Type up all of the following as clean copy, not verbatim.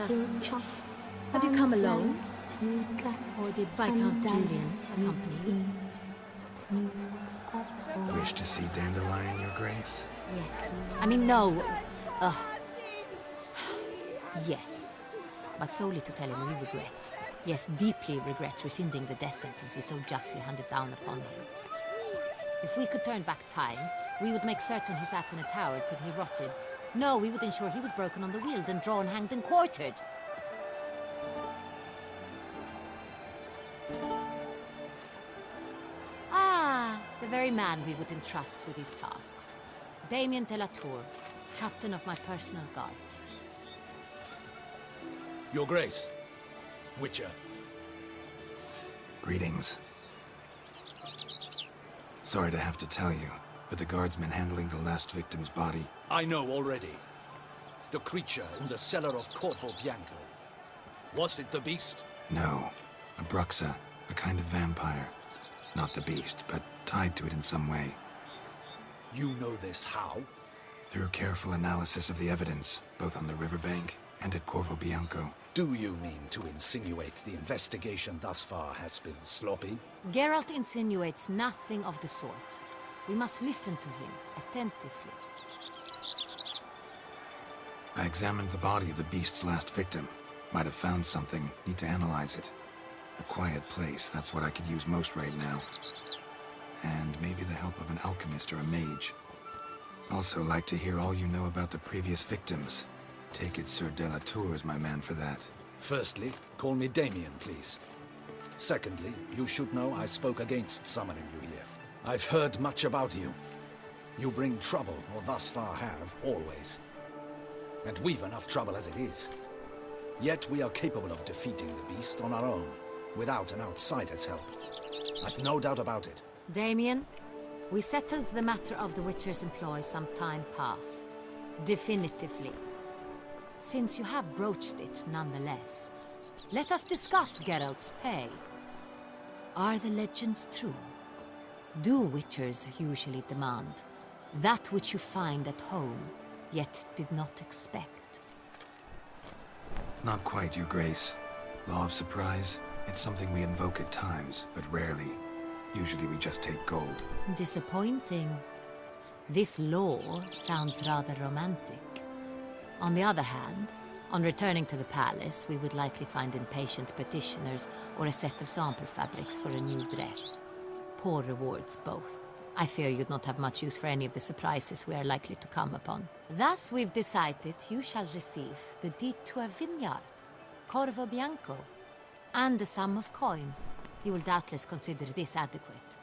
Alas, have you come alone? Or did Viscount Julian accompany you? Wish to see Dandelion, Your Grace? Yes. I mean, no. Yes. But solely to tell him we regret. Yes, deeply regret rescinding the death sentence we so justly handed down upon him. If we could turn back time, we would make certain he sat in a tower till he rotted. No, we would ensure he was broken on the wheel, then drawn, hanged, and quartered. Ah, the very man we would entrust with these tasks. Damien de la Tour, captain of my personal guard. Your Grace. Witcher. Greetings. Sorry to have to tell you, but the guardsman handling the last victim's body... I know already. The creature in the cellar of Corvo Bianco. Was it the beast? No. A bruxa, a kind of vampire. Not the beast, but tied to it in some way. You know this how? Through careful analysis of the evidence, both on the riverbank and at Corvo Bianco. Do you mean to insinuate the investigation thus far has been sloppy? Geralt insinuates nothing of the sort. We must listen to him attentively. I examined the body of the beast's last victim. Might have found something. Need to analyze it. A quiet place, that's what I could use most right now. And maybe the help of an alchemist or a mage. Also like to hear all you know about the previous victims. Take it Sir de la Tour is my man for that. Firstly, call me Damien, please. Secondly, you should know I spoke against summoning you here. I've heard much about you. You bring trouble, or thus far have, always. And we've enough trouble as it is. Yet we are capable of defeating the beast on our own, without an outsider's help. I've no doubt about it. Damien, we settled the matter of the Witcher's employ some time past. Definitively. Since you have broached it nonetheless, let us discuss Geralt's pay. Are the legends true? Do Witchers usually demand that which you find at home, yet did not expect? Not quite, Your Grace. Law of surprise, it's something we invoke at times, but rarely. Usually we just take gold. Disappointing. This law sounds rather romantic. On the other hand, on returning to the palace, we would likely find impatient petitioners or a set of sample fabrics for a new dress. Poor rewards, both. I fear you'd not have much use for any of the surprises we are likely to come upon. Thus, we've decided you shall receive the deed to a vineyard, Corvo Bianco, and the sum of coin. You will doubtless consider this adequate.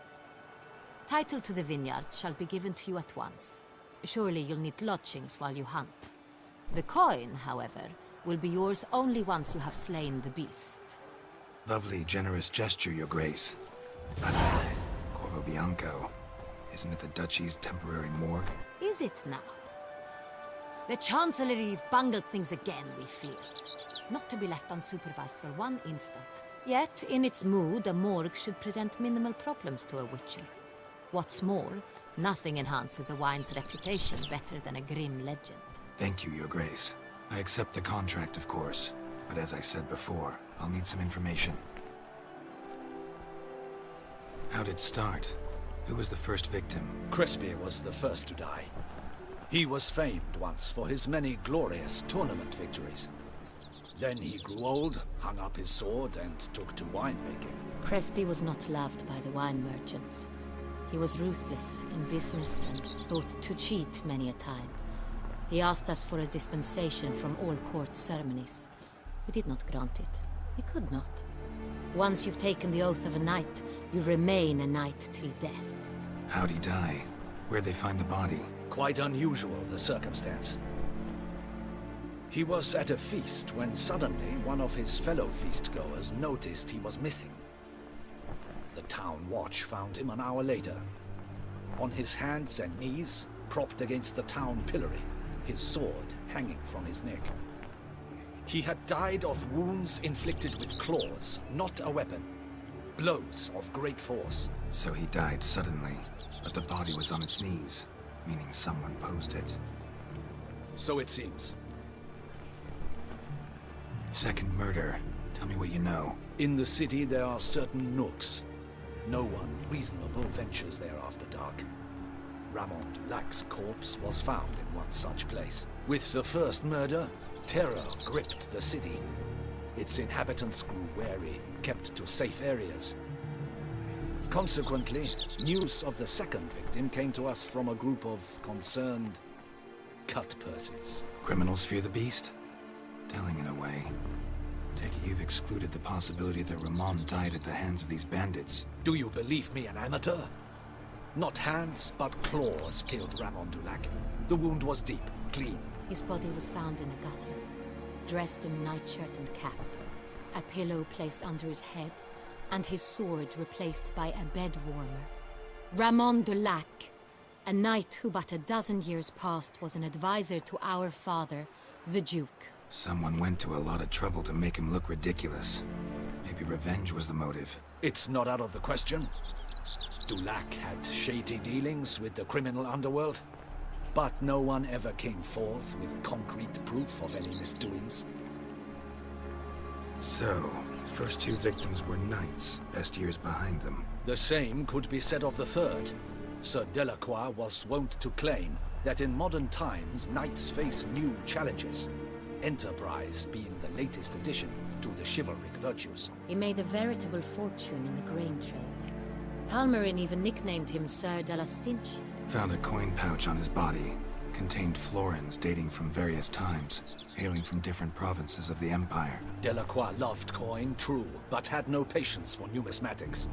Title to the vineyard shall be given to you at once. Surely you'll need lodgings while you hunt. The coin, however, will be yours only once you have slain the beast. Lovely, generous gesture, Your Grace. But Corvo Bianco, isn't it the Duchy's temporary morgue? Is it now? The Chancellery's bungled things again, we fear. Not to be left unsupervised for one instant. Yet, in its mood, a morgue should present minimal problems to a Witcher. What's more, nothing enhances a wine's reputation better than a grim legend. Thank you, Your Grace. I accept the contract, of course. But as I said before, I'll need some information. How'd it start? Who was the first victim? Crespi was the first to die. He was famed once for his many glorious tournament victories. Then he grew old, hung up his sword, and took to winemaking. Crespi was not loved by the wine merchants. He was ruthless in business and thought to cheat many a time. He asked us for a dispensation from all court ceremonies. We did not grant it. We could not. Once you've taken the oath of a knight, you remain a knight till death. How'd he die? Where'd they find the body? Quite unusual, the circumstance. He was at a feast when suddenly one of his fellow feastgoers noticed he was missing. The town watch found him an hour later. On his hands and knees, propped against the town pillory, his sword hanging from his neck. He had died of wounds inflicted with claws, not a weapon. Blows of great force. So he died suddenly, but the body was on its knees, meaning someone posed it. So it seems. Second murder. Tell me what you know. In the city, there are certain nooks. No one reasonable ventures there after dark. Ramon Dulac's corpse was found in one such place. With the first murder, terror gripped the city. Its inhabitants grew wary, kept to safe areas. Consequently, news of the second victim came to us from a group of concerned cut-purses. Criminals fear the beast? Telling in a way. Take it you've excluded the possibility that Ramon died at the hands of these bandits. Do you believe me, an amateur? Not hands, but claws killed Ramon Dulac. The wound was deep, clean. His body was found in a gutter, dressed in nightshirt and cap, a pillow placed under his head, and his sword replaced by a bed warmer. Ramon Dulac, a knight who but a dozen years past was an advisor to our father, the Duke. Someone went to a lot of trouble to make him look ridiculous. Maybe revenge was the motive. It's not out of the question. Dulac had shady dealings with the criminal underworld, but no one ever came forth with concrete proof of any misdoings. So, first two victims were knights, best years behind them. The same could be said of the third. Sir Delacroix was wont to claim that in modern times, knights face new challenges. Enterprise being the latest addition to the chivalric virtues. He made a veritable fortune in the grain trade. Palmerin even nicknamed him Sir de la Stinch. Found a coin pouch on his body. Contained florins dating from various times, hailing from different provinces of the Empire. Delacroix loved coin, true, but had no patience for numismatics.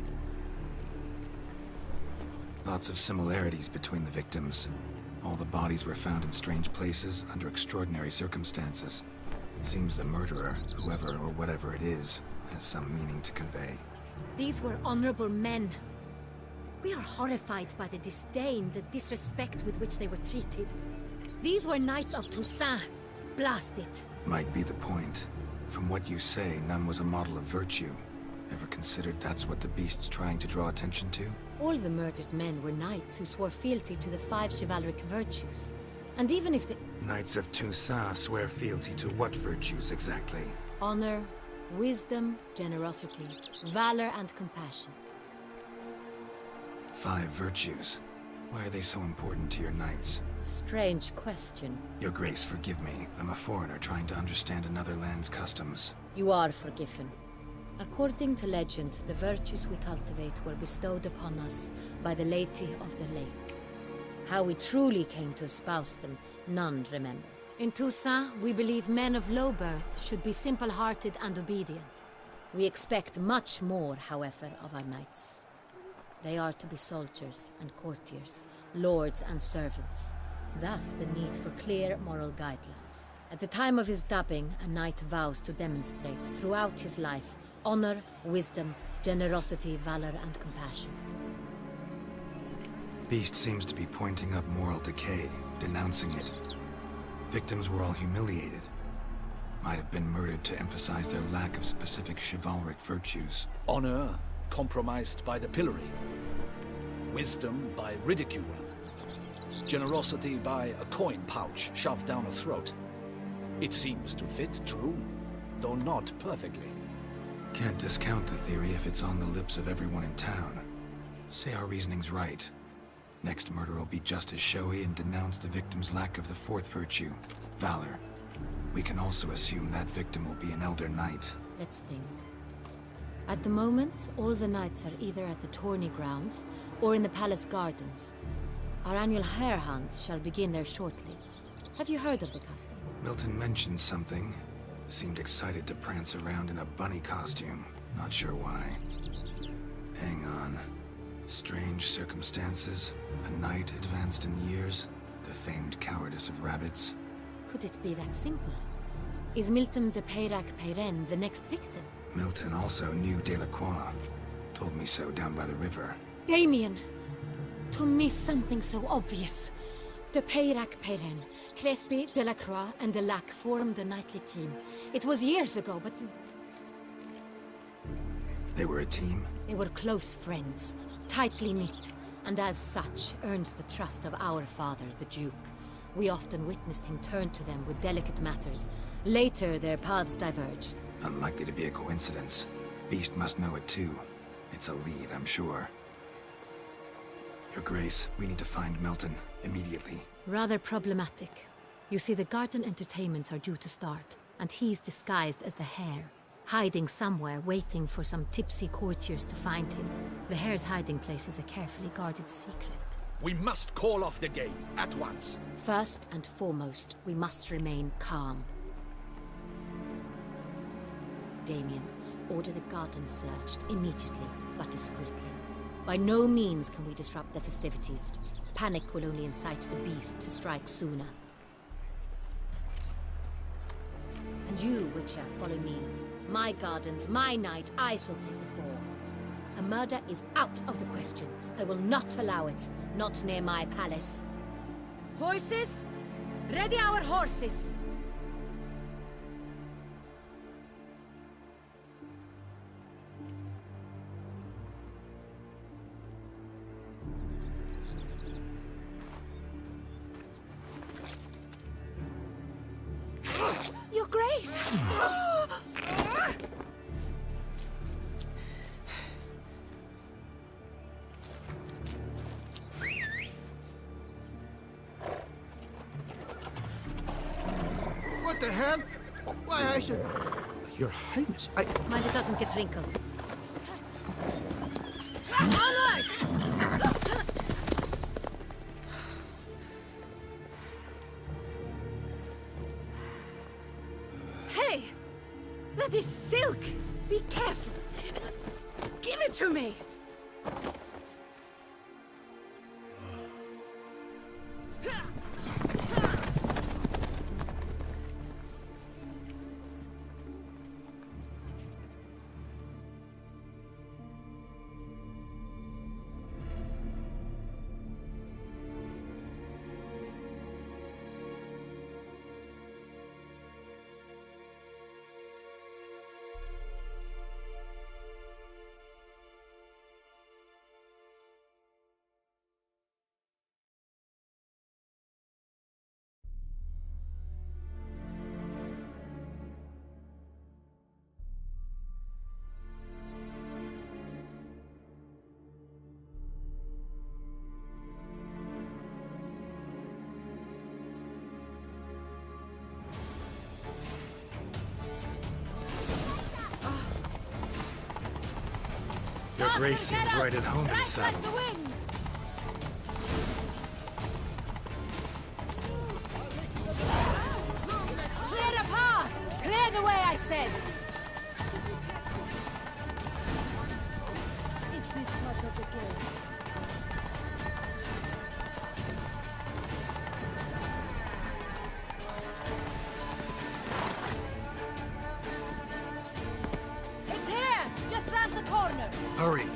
Lots of similarities between the victims. All the bodies were found in strange places under extraordinary circumstances. Seems the murderer, whoever or whatever it is, has some meaning to convey. These were honorable men. We are horrified by the disdain, the disrespect with which they were treated. These were knights of Toussaint. Blast it. Might be the point. From what you say, none was a model of virtue. Ever considered that's what the beast's trying to draw attention to? All the murdered men were knights who swore fealty to the 5 chivalric virtues. And even if the... Knights of Toussaint swear fealty to what virtues exactly? Honor, wisdom, generosity, valor, and compassion. 5 virtues. Why are they so important to your knights? Strange question. Your Grace, forgive me. I'm a foreigner trying to understand another land's customs. You are forgiven. According to legend, the virtues we cultivate were bestowed upon us by the Lady of the Lake. How we truly came to espouse them, none remember. In Toussaint, we believe men of low birth should be simple-hearted and obedient. We expect much more, however, of our knights. They are to be soldiers and courtiers, lords and servants. Thus, the need for clear moral guidelines. At the time of his dubbing, a knight vows to demonstrate throughout his life honor, wisdom, generosity, valor, and compassion. Beast seems to be pointing up moral decay, denouncing it. Victims were all humiliated. Might have been murdered to emphasize their lack of specific chivalric virtues. Honor compromised by the pillory. Wisdom by ridicule. Generosity by a coin pouch shoved down a throat. It seems to fit, true, though not perfectly. Can't discount the theory if it's on the lips of everyone in town. Say our reasoning's right. Next murder will be just as showy and denounce the victim's lack of the 4th virtue, valor. We can also assume that victim will be an elder knight. Let's think. At the moment, all the knights are either at the tourney grounds or in the palace gardens. Our annual hare hunt shall begin there shortly. Have you heard of the custom? Milton mentioned something. Seemed excited to prance around in a bunny costume. Not sure why. Hang on. Strange circumstances. A knight advanced in years. The famed cowardice of rabbits. Could it be that simple? Is Milton de Peyrac-Peyren the next victim? Milton also knew Delacroix. Told me so down by the river. Damien! To miss something so obvious. De Peyrac-Peyren, Crespi, Delacroix, and Delac formed a knightly team. It was years ago, but... They were a team? They were close friends, tightly knit, and as such, earned the trust of our father, the Duke. We often witnessed him turn to them with delicate matters, Later, their paths diverged. Unlikely to be a coincidence. Beast must know it too. It's a lead, I'm sure. Your Grace, we need to find Milton immediately. Rather problematic. You see, the garden entertainments are due to start, and he's disguised as the hare, hiding somewhere, waiting for some tipsy courtiers to find him. The hare's hiding place is a carefully guarded secret. We must call off the game, at once. First and foremost, we must remain calm. Damien, order the garden searched immediately, but discreetly. By no means can we disrupt the festivities. Panic will only incite the beast to strike sooner. And you, Witcher, follow me. My gardens, my night, I shall take the fall. A murder is out of the question. I will not allow it. Not near my palace. Horses? Ready our horses! Your Grace! What the hell? Why, I should... Your Highness, Mind it doesn't get wrinkled. Onward! Hey! That is silk! Be careful! Give it to me! Your Grace seems right at home in the saddle. Like the wind! Clear the path! Clear the way, I said! Is this part of the game? It's here! Just round the corner! Hurry!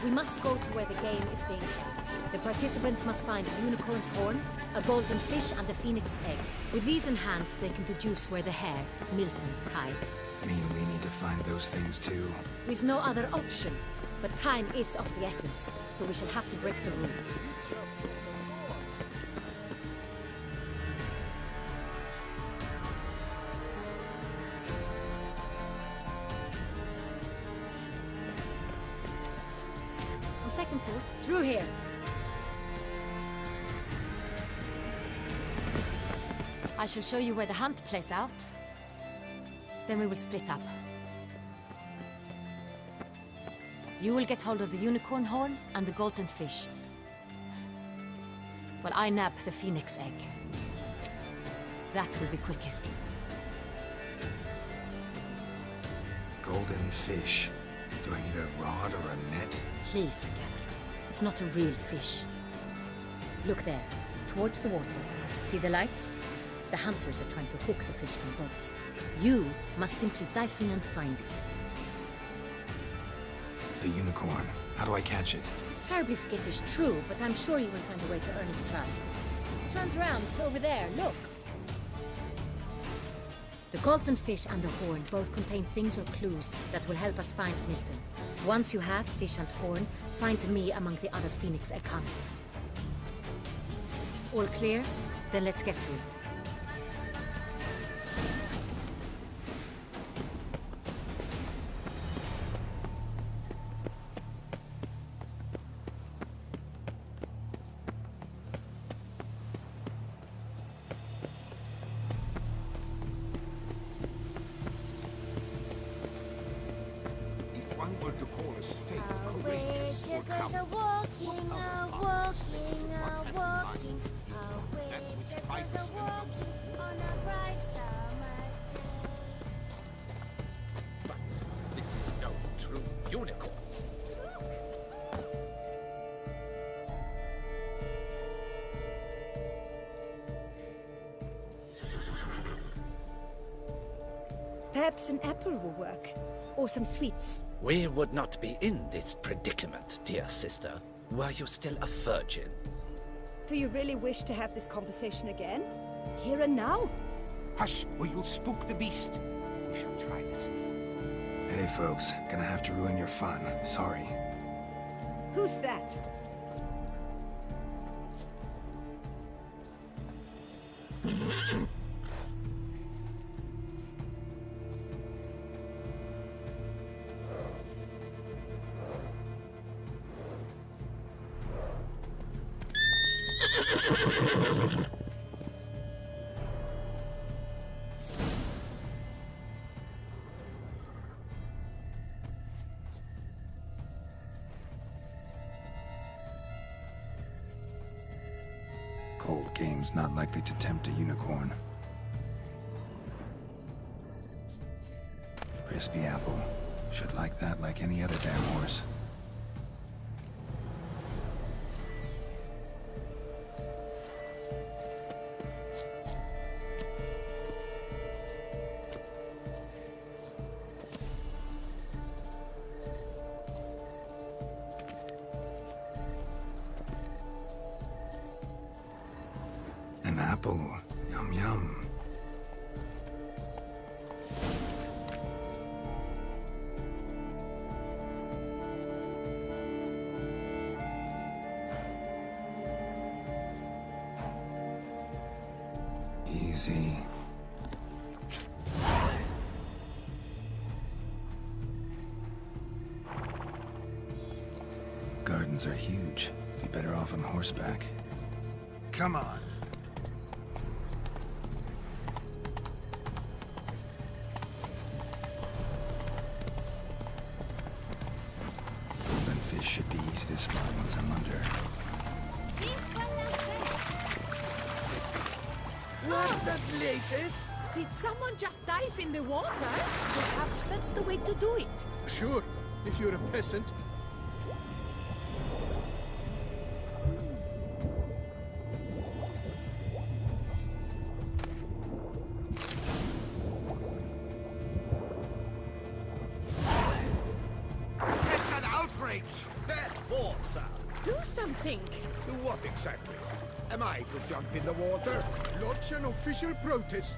We must go to where the game is being held. The participants must find a unicorn's horn, a golden fish, and a phoenix egg. With these in hand, they can deduce where the hare, Milton, hides. Mean we need to find those things too? We've no other option, but time is of the essence, so we shall have to break the rules. On second thought, through here. I shall show you where the hunt plays out. Then we will split up. You will get hold of the unicorn horn and the golden fish, while I nab the phoenix egg. That will be quickest. Golden fish. Do I need a rod or a net? Please, Geralt. It's not a real fish. Look there, towards the water. See the lights? The hunters are trying to hook the fish from boats. You must simply dive in and find it. The unicorn. How do I catch it? It's terribly skittish, true, but I'm sure you will find a way to earn its trust. It turns around, over there, look. The golden fish and the horn both contain things or clues that will help us find Milton. Once you have fish and horn, find me among the other phoenix egg hunters. All clear? Then let's get to it. Beggars are walking, walking, walking away. Beggars are walking on a bright summer's day. But this is no true unicorn. Perhaps an apple will work. Or some sweets. We would not be in this predicament, dear sister, were you still a virgin. Do you really wish to have this conversation again? Here and now? Hush, or you'll spook the beast. We shall try the sweets. Hey folks, gonna have to ruin your fun. Sorry. Who's that? Cold game's not likely to tempt a unicorn. Crispy apple. Should like that like any other damn horse. An apple. Yum yum. Easy. Gardens are huge. Be better off on horseback. Come on. Golden fish should be easy to spot once I'm under. What the blazes? Did someone just dive in the water? Perhaps that's the way to do it. Sure, if you're a peasant. It's an outrage! Bad form, sir. Do something! Do what exactly? Am I to jump in the water? Lodge an official protest.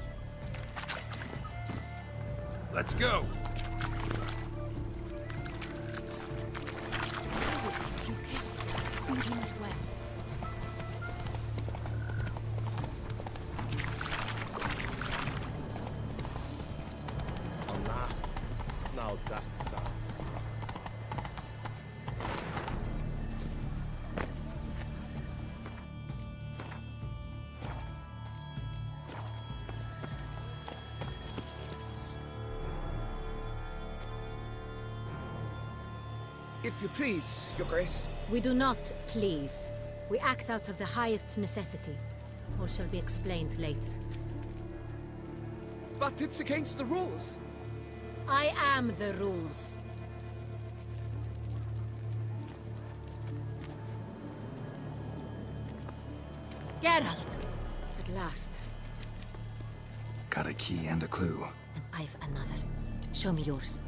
Let's go! That was Lucas. Feeding as well. Now that's If you please, Your Grace. We do not please. We act out of the highest necessity. All shall be explained later. But it's against the rules. I am the rules. Geralt! At last. Got a key and a clue. And I've another. Show me yours.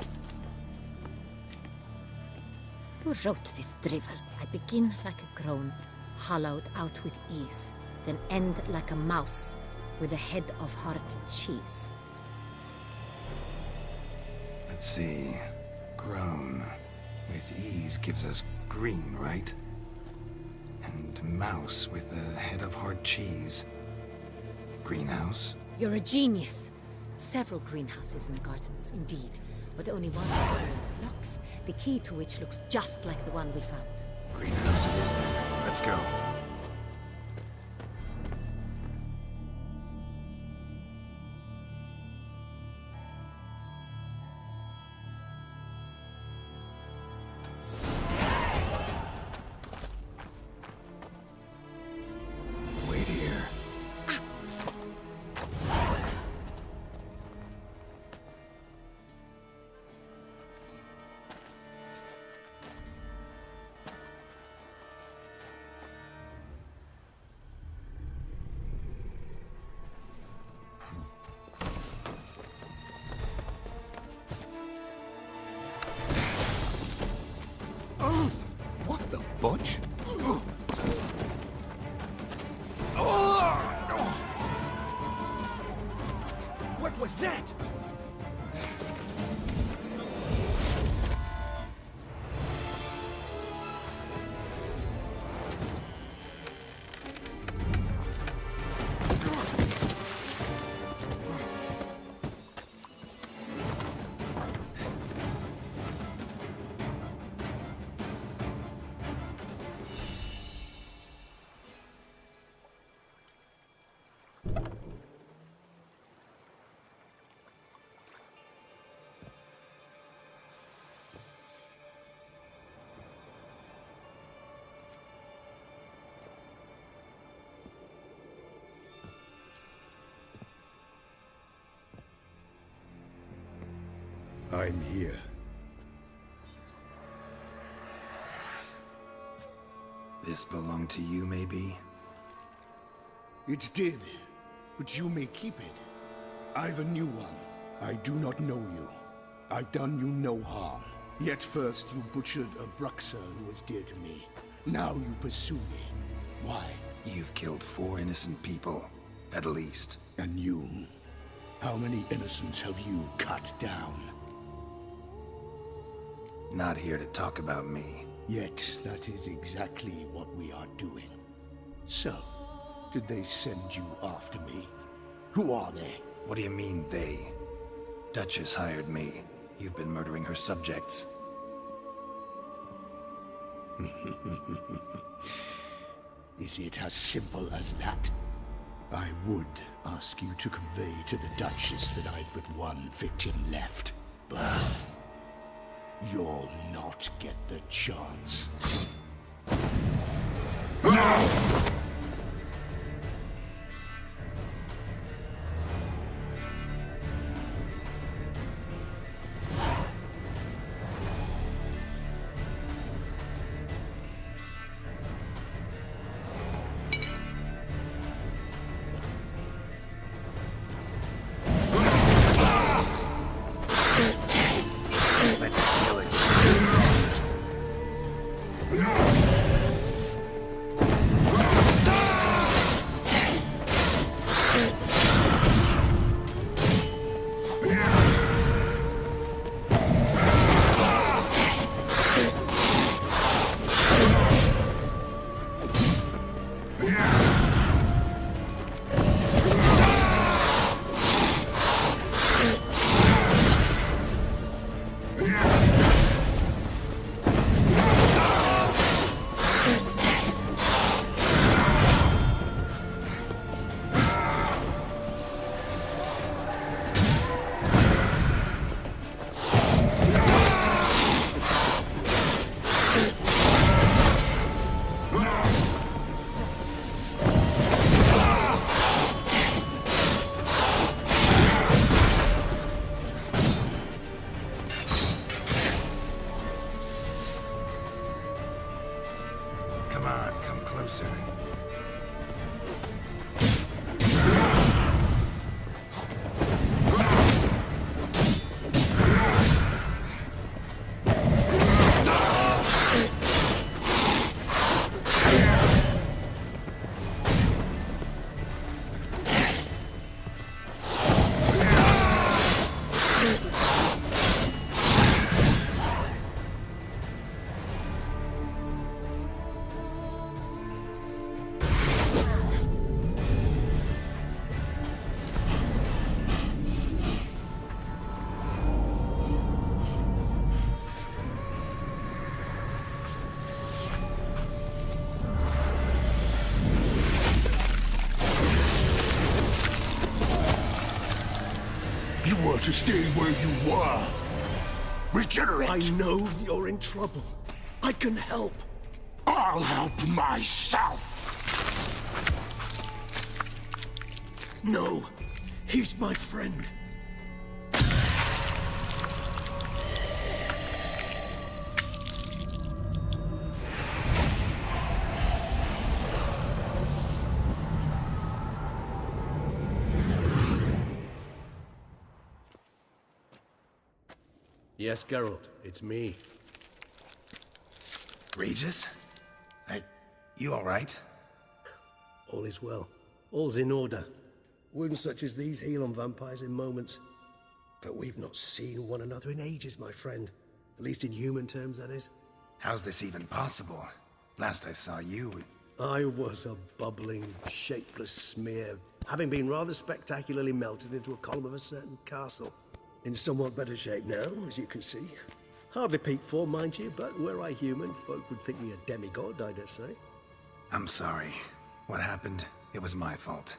Who wrote this drivel? I begin like a groan, hollowed out with ease, then end like a mouse, with a head of hard cheese. Let's see. Grown. With ease gives us green, right? And mouse with a head of hard cheese. Greenhouse? You're a genius. Several greenhouses in the gardens, indeed, but only one with locks, the key to which looks just like the one we found. Greenhouse it is then. Let's go. much. What was that? I'm here. This belonged to you, maybe? It did, but you may keep it. I've a new one. I do not know you. I've done you no harm. Yet first you butchered a Bruxer who was dear to me. Now you pursue me. Why? You've killed 4 innocent people, at least. And you? How many innocents have you cut down? Not here to talk about me. Yet that is exactly what we are doing. So, did they send you after me? Who are they? What do you mean, they? Duchess hired me. You've been murdering her subjects. Is it as simple as that? I would ask you to convey to the Duchess that I've but one victim left, but you'll not get the chance. You were to stay where you were. Regenerate! I know you're in trouble. I can help. I'll help myself! No, he's my friend. Yes, Geralt, it's me. Regis? You alright? All is well. All's in order. Wounds such as these heal on vampires in moments. But we've not seen one another in ages, my friend. At least in human terms, that is. How's this even possible? Last I saw you... I was a bubbling, shapeless smear, having been rather spectacularly melted into a column of a certain castle. In somewhat better shape now, as you can see. Hardly peak form, mind you, but were I human, folk would think me a demigod, I dare say. I'm sorry. What happened, it was my fault.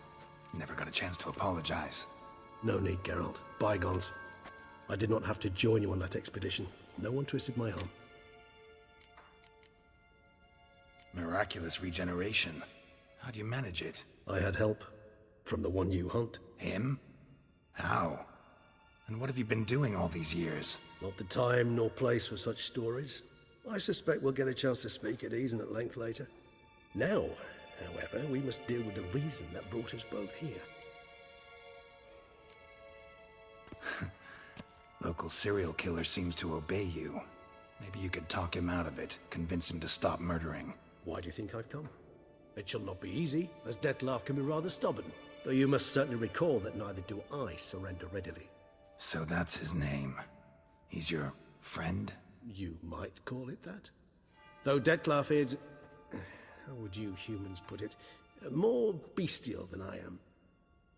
Never got a chance to apologize. No need, Geralt. Bygones. I did not have to join you on that expedition. No one twisted my arm. Miraculous regeneration. How'd you manage it? I had help. From the one you hunt. Him? How? And what have you been doing all these years? Not the time nor place for such stories. I suspect we'll get a chance to speak at ease and at length later. Now, however, we must deal with the reason that brought us both here. Local serial killer seems to obey you. Maybe you could talk him out of it, convince him to stop murdering. Why do you think I've come? It shall not be easy, as Dettlaff can be rather stubborn. Though you must certainly recall that neither do I surrender readily. So that's his name. He's your friend? You might call it that. Though Dettlaff is... how would you humans put it? More bestial than I am.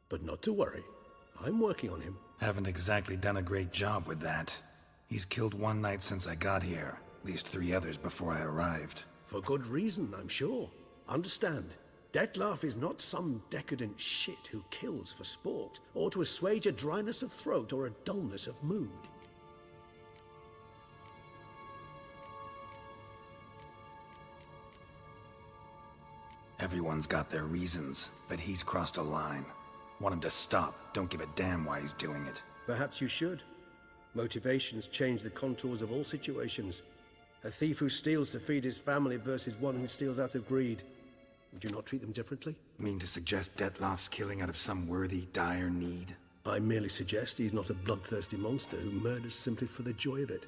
But not to worry. I'm working on him. Haven't exactly done a great job with that. He's killed one knight since I got here. At least 3 others before I arrived. For good reason, I'm sure. Understand, Dettlaff is not some decadent shit who kills for sport, or to assuage a dryness of throat or a dullness of mood. Everyone's got their reasons, but he's crossed a line. Want him to stop, don't give a damn why he's doing it. Perhaps you should. Motivations change the contours of all situations. A thief who steals to feed his family versus one who steals out of greed. Would you not treat them differently? Mean to suggest Dettlaff's killing out of some worthy, dire need? I merely suggest he's not a bloodthirsty monster who murders simply for the joy of it.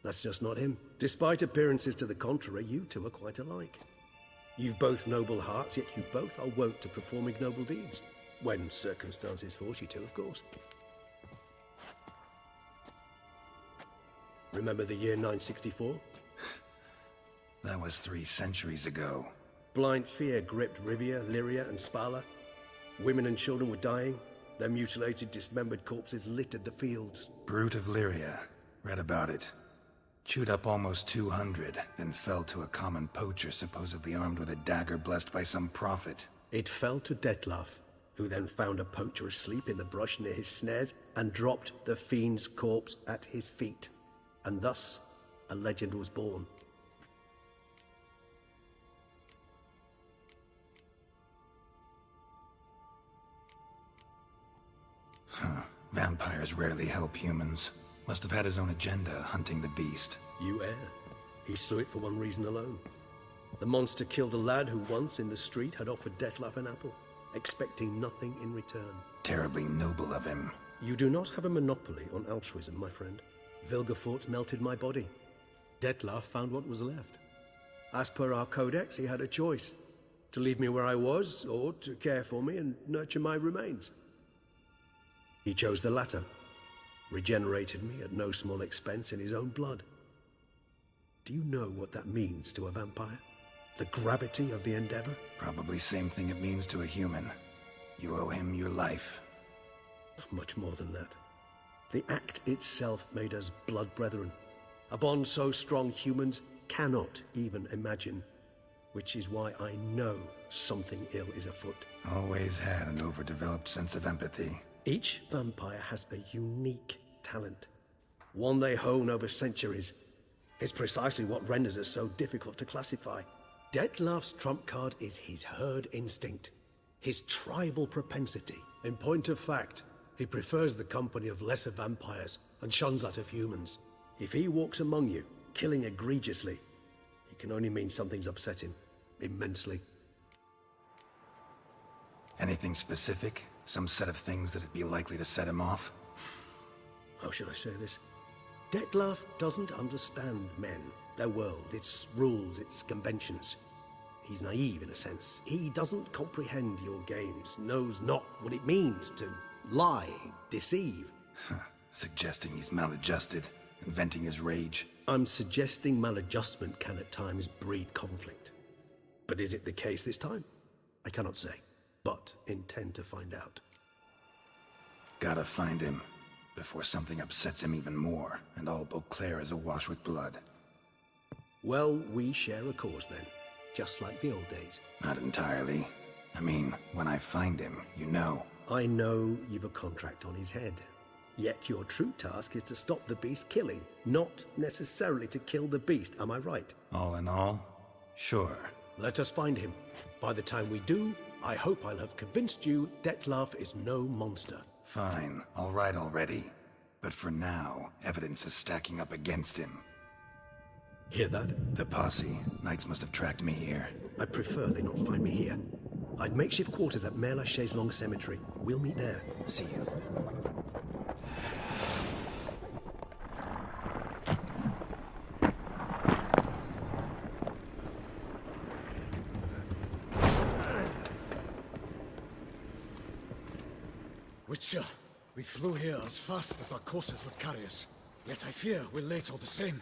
That's just not him. Despite appearances to the contrary, you two are quite alike. You've both noble hearts, yet you both are wont to perform ignoble deeds. When circumstances force you to, of course. Remember the year 964? That was 3 centuries ago. Blind fear gripped Rivia, Lyria, and Spala. Women and children were dying. Their mutilated, dismembered corpses littered the fields. Brute of Lyria. Read about it. Chewed up almost 200, then fell to a common poacher supposedly armed with a dagger blessed by some prophet. It fell to Dettlaff, who then found a poacher asleep in the brush near his snares and dropped the fiend's corpse at his feet. And thus, a legend was born. Vampires rarely help humans. Must have had his own agenda, hunting the beast. You err. He slew it for one reason alone. The monster killed a lad who once, in the street, had offered Dettlaff an apple, expecting nothing in return. Terribly noble of him. You do not have a monopoly on altruism, my friend. Vilgefortz melted my body. Dettlaff found what was left. As per our codex, he had a choice. To leave me where I was, or to care for me and nurture my remains. He chose the latter. Regenerated me at no small expense in his own blood. Do you know what that means to a vampire? The gravity of the endeavor? Probably same thing it means to a human. You owe him your life. Much more than that. The act itself made us blood brethren. A bond so strong humans cannot even imagine. Which is why I know something ill is afoot. Always had an overdeveloped sense of empathy. Each vampire has a unique talent. One they hone over centuries. It's precisely what renders us so difficult to classify. Dettlaff's trump card is his herd instinct. His tribal propensity. In point of fact, he prefers the company of lesser vampires and shuns that of humans. If he walks among you, killing egregiously, it can only mean something's upset him. Immensely. Anything specific? Some set of things that'd be likely to set him off? How should I say this? Dettlaff doesn't understand men, their world, its rules, its conventions. He's naive in a sense. He doesn't comprehend your games, knows not what it means to lie, deceive. Suggesting he's maladjusted, and venting his rage. I'm suggesting maladjustment can at times breed conflict. But is it the case this time? I cannot say, but intend to find out. Gotta find him, before something upsets him even more, and all Beauclair is awash with blood. Well, we share a cause then, just like the old days. Not entirely. I mean, when I find him, you know. I know you've a contract on his head. Yet your true task is to stop the beast killing, not necessarily to kill the beast, am I right? All in all, sure. Let us find him. By the time we do, I hope I'll have convinced you Dettlaff is no monster. Fine, all right already. But for now, evidence is stacking up against him. Hear that? The posse. Knights must have tracked me here. I prefer they not find me here. I've makeshift quarters at Mère Lachaise Long Cemetery. We'll meet there. See you. Witcher, we flew here as fast as our courses would carry us. Yet I fear we're late all the same.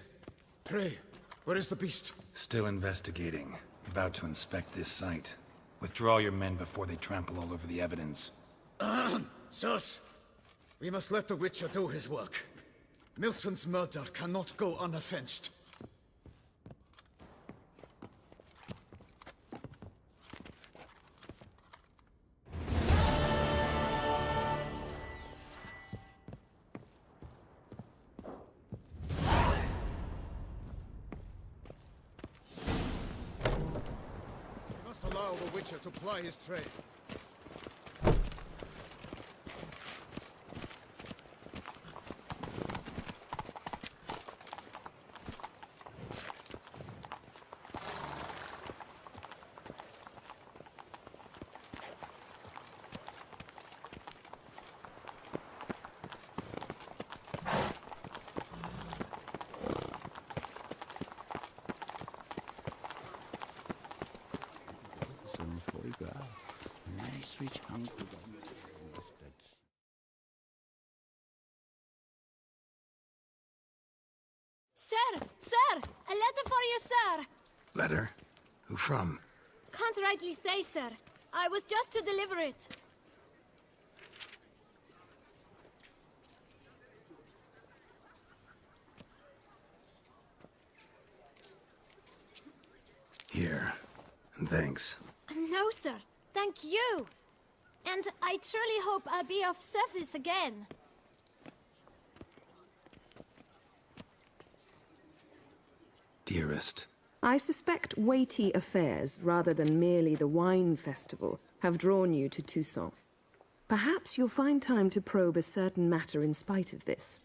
Pray, where is the beast? Still investigating. About to inspect this site. Withdraw your men before they trample all over the evidence. Sirs, we must let the Witcher do his work. Milton's murder cannot go unavenged. Allow the Witcher to ply his trade. Sir! A letter for you, sir! Letter? Who from? Can't rightly say, sir. I was just to deliver it. Here. And thanks. No, sir. Thank you. And I truly hope I'll be of service again. Dearest. I suspect weighty affairs, rather than merely the wine festival, have drawn you to Toussaint. Perhaps you'll find time to probe a certain matter in spite of this.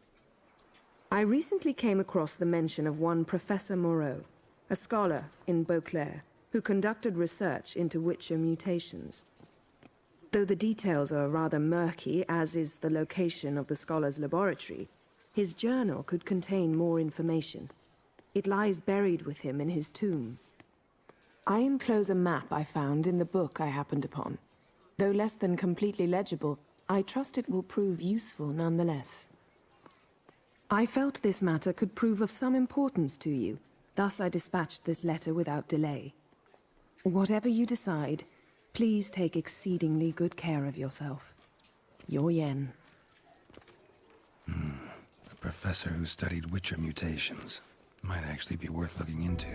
I recently came across the mention of one Professor Moreau, a scholar in Beauclair, who conducted research into Witcher mutations. Though the details are rather murky, as is the location of the scholar's laboratory, his journal could contain more information. It lies buried with him in his tomb. I enclose a map I found in the book I happened upon. Though less than completely legible, I trust it will prove useful nonetheless. I felt this matter could prove of some importance to you, thus I dispatched this letter without delay. Whatever you decide, please take exceedingly good care of yourself. Your Yen. A professor who studied Witcher mutations. Might actually be worth looking into.